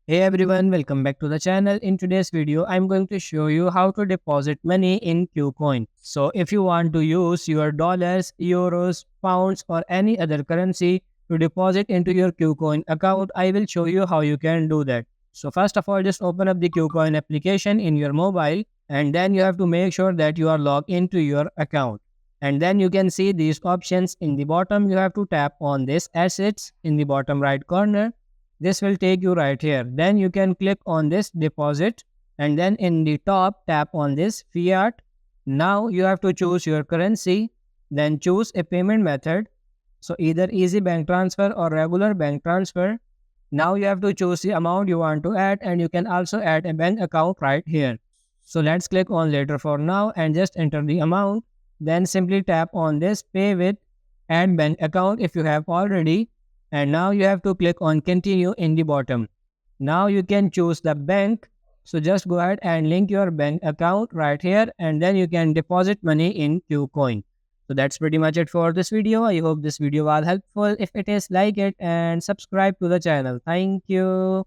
Hey everyone, welcome back to the channel. In today's video, I'm going to show you how to deposit money in KuCoin. So if you want to use your dollars, euros, pounds or any other currency to deposit into your KuCoin account, I will show you how you can do that. So first of all, just open up the KuCoin application in your mobile and then you have to make sure that you are logged into your account. And then you can see these options in the bottom. You have to tap on this assets in the bottom right corner. This will take you right here. Then you can click on this deposit and then in the top tap on this fiat. Now you have to choose your currency, then choose a payment method. So either easy bank transfer or regular bank transfer. Now you have to choose the amount you want to add and you can also add a bank account right here. So let's click on later for now and just enter the amount. Then simply tap on this pay with add bank account if you have already, and now you have to click on continue in the bottom. Now you can choose the bank. So just go ahead and link your bank account right here and then you can deposit money in KuCoin. So that's pretty much it for this video. I hope this video was helpful. If it is, like it and subscribe to the channel. Thank you.